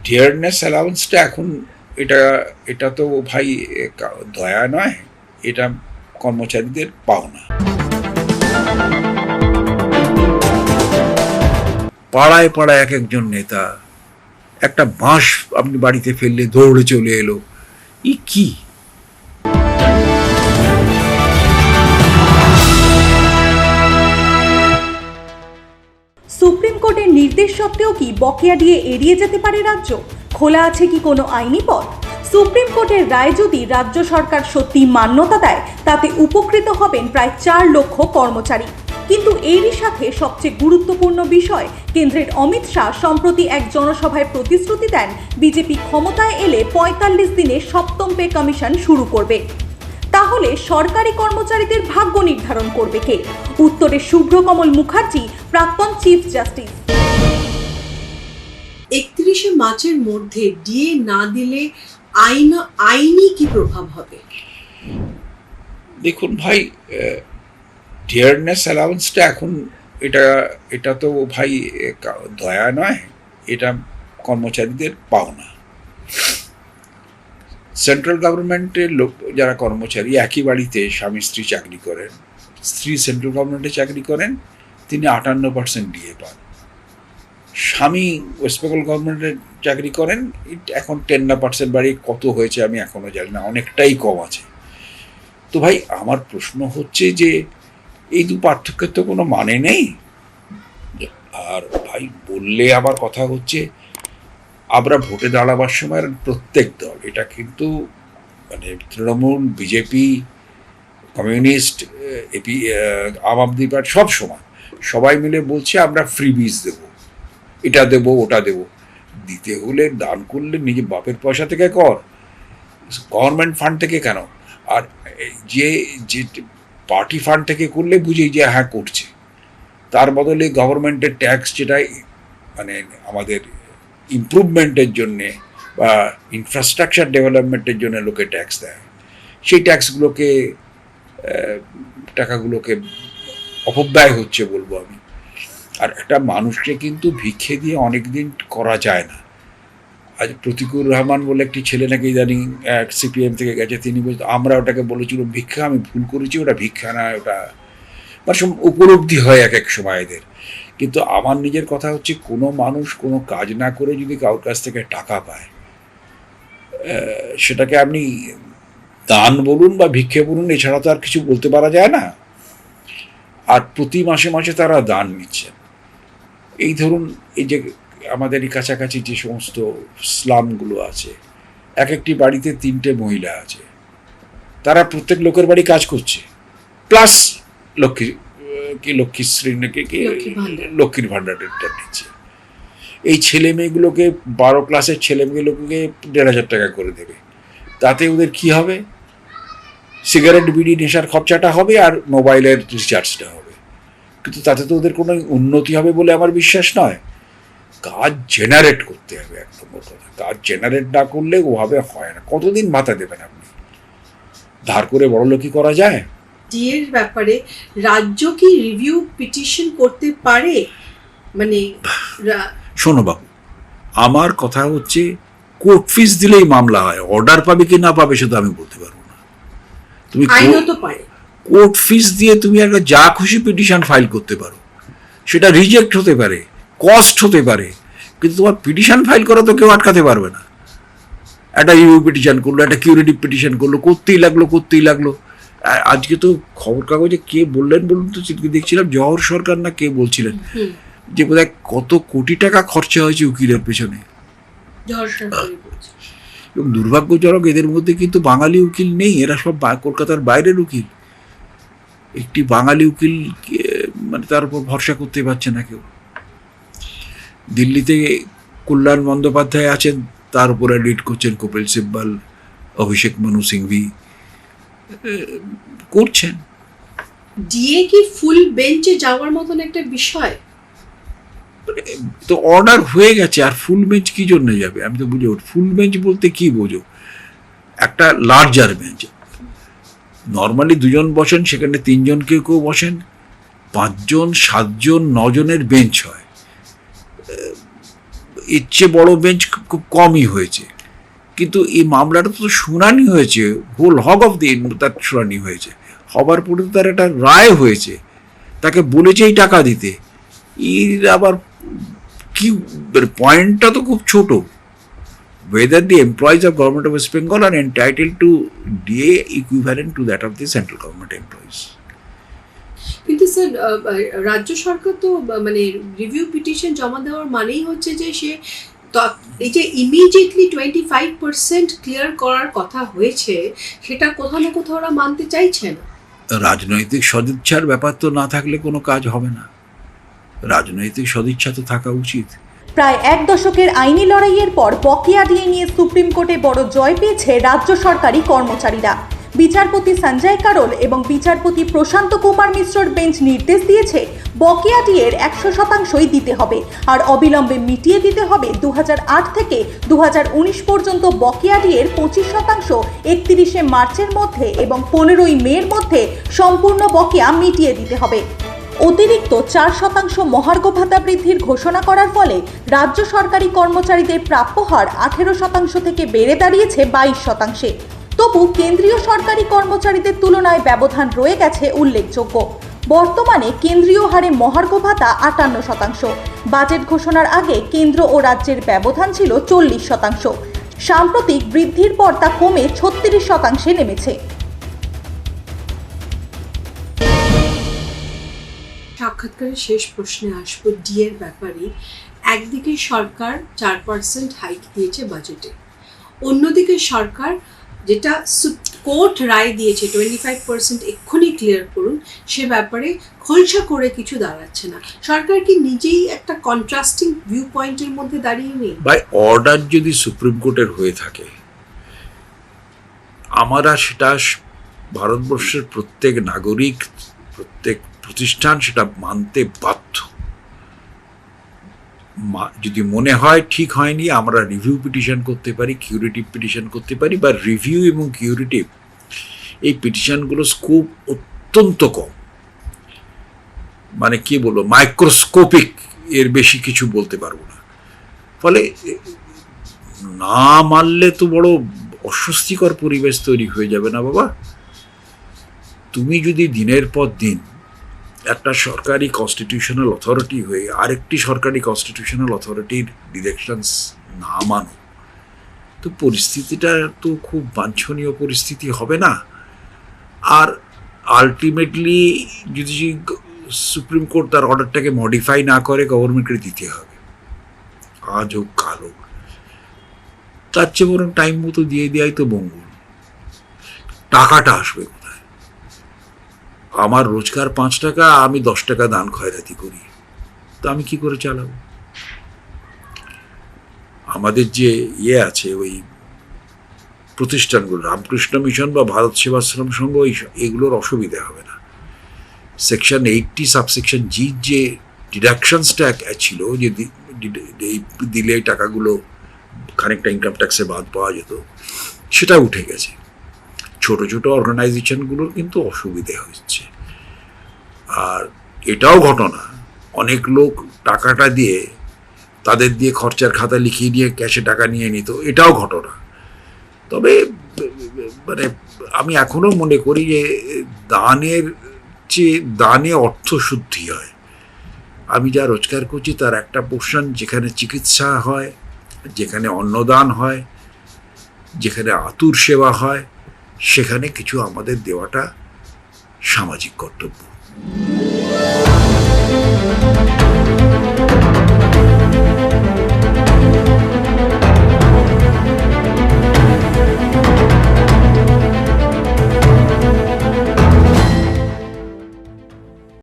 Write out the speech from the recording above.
Dearness অ্যালাউন্সটা এখন এটা এটা তো ভাই দয়া নয়, এটা কর্মচারীদের পাওনা। পাড়ায় পাড়ায় এক একজন নেতা, একটা বাঁশ আপনি বাড়িতে ফেললে দৌড়ে চলে এলো, কি সুপ্রিম কোর্টের নির্দেশ সত্ত্বেও কি বকেয়া দিয়ে এড়িয়ে যেতে পারে রাজ্য? খোলা আছে কি কোনো আইনি পথ? সুপ্রিম কোর্টের রায় যদি রাজ্য সরকার সত্যি মান্যতা দেয়, তাতে উপকৃত হবেন প্রায় ৪ লক্ষ কর্মচারী। কিন্তু এরই সাথে সবচেয়ে গুরুত্বপূর্ণ বিষয়, কেন্দ্রের অমিত শাহ সম্প্রতি এক জনসভায় প্রতিশ্রুতি দেন বিজেপি ক্ষমতায় এলে ৪৫ দিনে ৭ম পে কমিশন শুরু করবে। তাহলে সরকারি কর্মচারীদের ভাগ্য নির্ধারণ করবে কে? উত্তরে শুভ্রকমল মুখার্জি, প্রাক্তন চিফ জাস্টিস। ৩১শে মার্চের মধ্যে ডিএ না দিলে আইনি কি প্রভাব হবে? দেখুন ভাই, ডিয়ারনেস অ্যালাউন্সটা এখন এটা তো ভাই দয়া নয়, এটা কর্মচারীদের পাওনা। সেন্ট্রাল গভর্নমেন্টের লোক যারা কর্মচারী, একই বাড়িতে স্বামী স্ত্রী চাকরি করেন, স্ত্রী সেন্ট্রাল গভর্নমেন্টে চাকরি করেন, তিনি 58% ডিএ পান। স্বামী ওয়েস্ট বেঙ্গল গভর্নমেন্টের চাকরি করেন, এখন 10% বাড়িয়ে কত হয়েছে আমি এখনও জানি না, অনেকটাই কম আছে। তো ভাই আমার প্রশ্ন হচ্ছে যে এই দু পার্থক্যের তো কোনো মানে নেই। আর ভাই বললে আবার কথা হচ্ছে, আমরা ভোটে দাঁড়াবার সময় প্রত্যেক দল, এটা কিন্তু মানে তৃণমূল, বিজেপি, কমিউনিস্ট, আম আদমি পার্টি, সব সময় সবাই মিলে বলছে আমরা ফ্রিবিজ দেব, এটা দেব, ওটা দেব। দিতে হলে দান করলে নিজের বাপের পয়সা থেকে কর, গভর্নমেন্ট ফান্ড থেকে কেন? আর যে যে পার্টি ফান্ড থেকে করলে বুঝি যে হ্যাঁ করছে, তার বদলে গভর্নমেন্টের ট্যাক্স, যেটা মানে আমাদের ইমপ্রুভমেন্টের জন্যে বা ইনফ্রাস্ট্রাকচার ডেভেলপমেন্টের জন্য লোকে ট্যাক্স দেয়, সেই ট্যাক্সগুলোকে টাকাগুলোকে অপব্যয় হচ্ছে বলবো আমি। আর একটা মানুষকে কিন্তু ভিক্ষে দিয়ে অনেক দিন করা যায় না। আজ প্রতিকুর রহমান বলে একটি ছেলে নাকি ইদানিং সিপিএম থেকে গেছে, তিনি বলছেন আমরা ওটাকে বলেছিল ভিক্ষা, আমি ভুল করেছি, ওটা ভিক্ষা না, ওটা মানে উপলব্ধি হয় এক এক সময় এদের। কিন্তু আমার নিজের কথা হচ্ছে, কোনো মানুষ কোনো কাজ না করে যদি কারোর কাছ থেকে টাকা পায়, সেটাকে আপনি দান বলুন বা ভিক্ষে বলুন, এছাড়া তো আর কিছু বলতে পারা যায় না। আর প্রতি মাসে মাসে তারা দান নিচ্ছেন। এই ধরুন, এই যে আমাদের এই কাছাকাছি যে সমস্ত স্লামগুলো আছে, এক একটি বাড়িতে 3টে মহিলা আছে, তারা প্রত্যেক লোকের বাড়ি কাজ করছে, প্লাস লক্ষ্মীশ্রী নাকি লক্ষ্মীর ভাণ্ডারটা নিচ্ছে। এই ছেলে মেয়েগুলোকে 12 ক্লাসের ছেলে মেয়েগুলোকে 1,500 টাকা করে দেবে, তাতে ওদের কি হবে? সিগারেট বিড়ি নেশার খরচাটা হবে আর মোবাইলের রিচার্জটা হবে, কিন্তু তাতে তো ওদের কোনো উন্নতি হবে বলে আমার বিশ্বাস নয়। কাজ জেনারেট করতে হবে, এক নম্বর কথা। কাজ জেনারেট না করলে ওভাবে হয় না। কতদিন ভাতা দেবেন আপনি? ধার করে বড়লোকি করা যায়? ডিএর ব্যাপারে রাজ্য কি রিভিউ পিটিশন করতে পারে? মানে শোনো বাবু, আমার কথা হচ্ছে কোর্ট ফিস দিলেই মামলা হয়, অর্ডার পাবে কি না পাবে সেটা আমি বলতে পারবো না। তুমি কোর্ট ফিস দিয়ে তুমি একটা যা খুশি পিটিশন ফাইল করতে পারো, সেটা রিজেক্ট হতে পারে, কস্ট হতে পারে, কিন্তু তোমার পিটিশন ফাইল করা তো কেউ আটকাতে পারবে না। একটা রিভিউ পিটিশন করলো, একটা কিউরেটিভ পিটিশন করলো, করতেই লাগলো। আজকে তো খবর কাগজে কে বললেন বলুন তো, দেখছিলাম জওহর সরকার না কে বলছিলেন যে বোধহয় কত কোটি টাকা খরচা হয়েছে উকিলের পেছনে। এবং দুর্ভাগ্যজনক, এদের মধ্যে কিন্তু বাঙালি উকিল নেই, এরা সব কলকাতার বাইরের উকিল। একটি বাঙালি উকিল মানে তার উপর ভরসা করতে পারছে না কেউ। দিল্লিতে কল্যাণ বন্দ্যোপাধ্যায় আছেন, তার উপরে লিড করছেন কপিল সিব্বল, অভিষেক মনু সিংভি করছেন। ডিএ কি ফুল বেঞ্চে যাওয়ার মতন একটা বিষয়? তো অর্ডার হয়ে গেছে, আর ফুল বেঞ্চ কি জন্য যাবে? আমি তো বুঝি ফুল বেঞ্চ বলতে কি বোঝো? একটা লার্জার বেঞ্চ, নর্মালি 2 জন বসেন, সেখানে 3 জন কেউ বসেন, 5 জন 7 জন 9 জনের বেঞ্চ হয়। এর চেয়ে বড় বেঞ্চ খুব কমই হয়েছে, কিন্তু এই মামলাটা তো শুনানি হয়েছে, হোল হগ অফ দি তার শুনানি হয়েছে, হবার পরে তো তার একটা রায় হয়েছে, তাকে বলেছে এই টাকা দিতে। এর আবার কি পয়েন্টটা তো খুব ছোট, whether the employees of government of West Bengal are entitled to DA equivalent to that of the central government employees. কিন্তু স্যার রাজ্য সরকার তো মানে রিভিউ পিটিশন জমা দেওয়ার মানেই হচ্ছে যে সে এই যে ইমিডিয়েটলি 25% ক্লিয়ার করার কথা হয়েছে, সেটা কোথাও না কোথাও ওরা মানতে চাইছে না। রাজনৈতিক সদিচ্ছার ব্যাপার তো না থাকলে কোনো কাজ হবে না, রাজনৈতিক সদিচ্ছা তো থাকা উচিত। প্রায় এক দশকের আইনি লড়াইয়ের পর বকেয়া ডিএ নিয়ে সুপ্রিম কোর্টে বড় জয় পেয়েছে রাজ্য সরকারি কর্মচারীরা। বিচারপতি সঞ্জয় কারোল এবং বিচারপতি প্রশান্ত কুমার মিশ্রর বেঞ্চ নির্দেশ দিয়েছে বকেয়া ডিএর 100%ই দিতে হবে, আর অবিলম্বে মিটিয়ে দিতে হবে 2008 থেকে 2019 পর্যন্ত বকেয়া ডিএর 25% 31শে মার্চের মধ্যে এবং 15ই মের মধ্যে সম্পূর্ণ বকেয়া মিটিয়ে দিতে হবে। অতিরিক্ত 4% মহার্ঘ ভাতা বৃদ্ধির ঘোষণা করার ফলে রাজ্য সরকারি কর্মচারীদের প্রাপ্য হার 18% থেকে বেড়ে দাঁড়িয়েছে 22%। তবু কেন্দ্রীয় সরকারি কর্মচারীদের তুলনায় ব্যবধান রয়ে গেছে উল্লেখযোগ্য। বর্তমানে কেন্দ্রীয় হারে মহার্ঘ ভাতা 58%। বাজেট ঘোষণার আগে কেন্দ্র ও রাজ্যের ব্যবধান ছিল 40%। সাম্প্রতিক বৃদ্ধির পর তা কমে 36%-এ নেমেছে। সাক্ষাৎকারের শেষ প্রশ্নে আসবো ডিএর ব্যাপারে। একদিকে সরকার 4% হাইক দিয়েছে বাজেটে, অন্যদিকে সরকার যেটা কোর্ট রায় দিয়েছে 25% এক্ষুনি ক্লিয়ার করুন, সে ব্যাপারে খোলসা করে কিছু দাঁড়াচ্ছে না। সরকার কি নিজেই একটা কন্ট্রাস্টিং ভিউ পয়েন্টের মধ্যে দাঁড়িয়ে নেই? বাই অর্ডার যদি সুপ্রিম কোর্টের হয়ে থাকে, আমরা সেটা ভারতবর্ষের প্রত্যেক নাগরিক, প্রত্যেক প্রতিষ্ঠান সেটা মানতে বাধ্য। যদি মনে হয় ঠিক হয়নি, আমরা রিভিউ পিটিশন করতে পারি, কিউরেটিভ পিটিশন করতে পারি, বা রিভিউ এবং কিউরেটিভ এই পিটিশনগুলোর স্কোপ অত্যন্ত কম, মানে কি বলবো, মাইক্রোস্কোপিক, এর বেশি কিছু বলতে পারবো না। ফলে না মানলে তো বড় অস্বস্তিকর পরিবেশ তৈরি হয়ে যাবে না বাবা? তুমি যদি দিনের পর দিন একটা সরকারি কনস্টিটিউশনাল অথরিটি হয়ে আরেকটি সরকারি কনস্টিটিউশনাল অথরিটির ডিরেকশনস না মানো, তো পরিস্থিতিটা তো খুব বাঞ্ছনীয় পরিস্থিতি হবে না। আর আলটিমেটলি যদি সুপ্রিম কোর্ট তার অর্ডারটাকে মডিফাই না করে, গভর্নমেন্টকে দিতে হবে, আজ হোক কাল হোক। তার চেয়ে বরং টাইম মতো দিয়ে দেওয়াই তো মঙ্গল। টাকাটা আসবে কোথায়? আমার রোজগার 5 টাকা, আমি 10 টাকা দান খয়রাতি করি, তো আমি কি করে চালাবো? আমাদের যে আছে ওই প্রতিষ্ঠানগুলো, রামকৃষ্ণ মিশন বা ভারত সেবাশ্রম সংঘ, এগুলোর অসুবিধা হবে না। সেকশন 80 সাবসেকশন জি যে ডিডাকশনসটা ছিল, যে দিলে এই টাকাগুলো খানিকটা ইনকাম ট্যাক্সে বাদ পাওয়া যেত, সেটা উঠে গেছে। ছোট ছোট অর্গানাইজেশনগুলোর কিন্তু অসুবিধে হচ্ছে। আর এটাও ঘটনা, অনেক লোক টাকাটা দিয়ে তাদের দিয়ে খরচার খাতা লিখিয়ে নিয়ে ক্যাশে টাকা নিয়ে নিত, এটাও ঘটনা। তবে মানে আমি এখনো মনে করি যে দানের চেয়ে দানে অর্থ শুদ্ধি হয়। আমি যা রোজগার করছি তার একটা পোর্শন যেখানে চিকিৎসা হয়, যেখানে অন্নদান হয়, যেখানে আতুর সেবা হয়, সেখানে কিছু আমাদের দেওয়াটা সামাজিক কর্তব্য।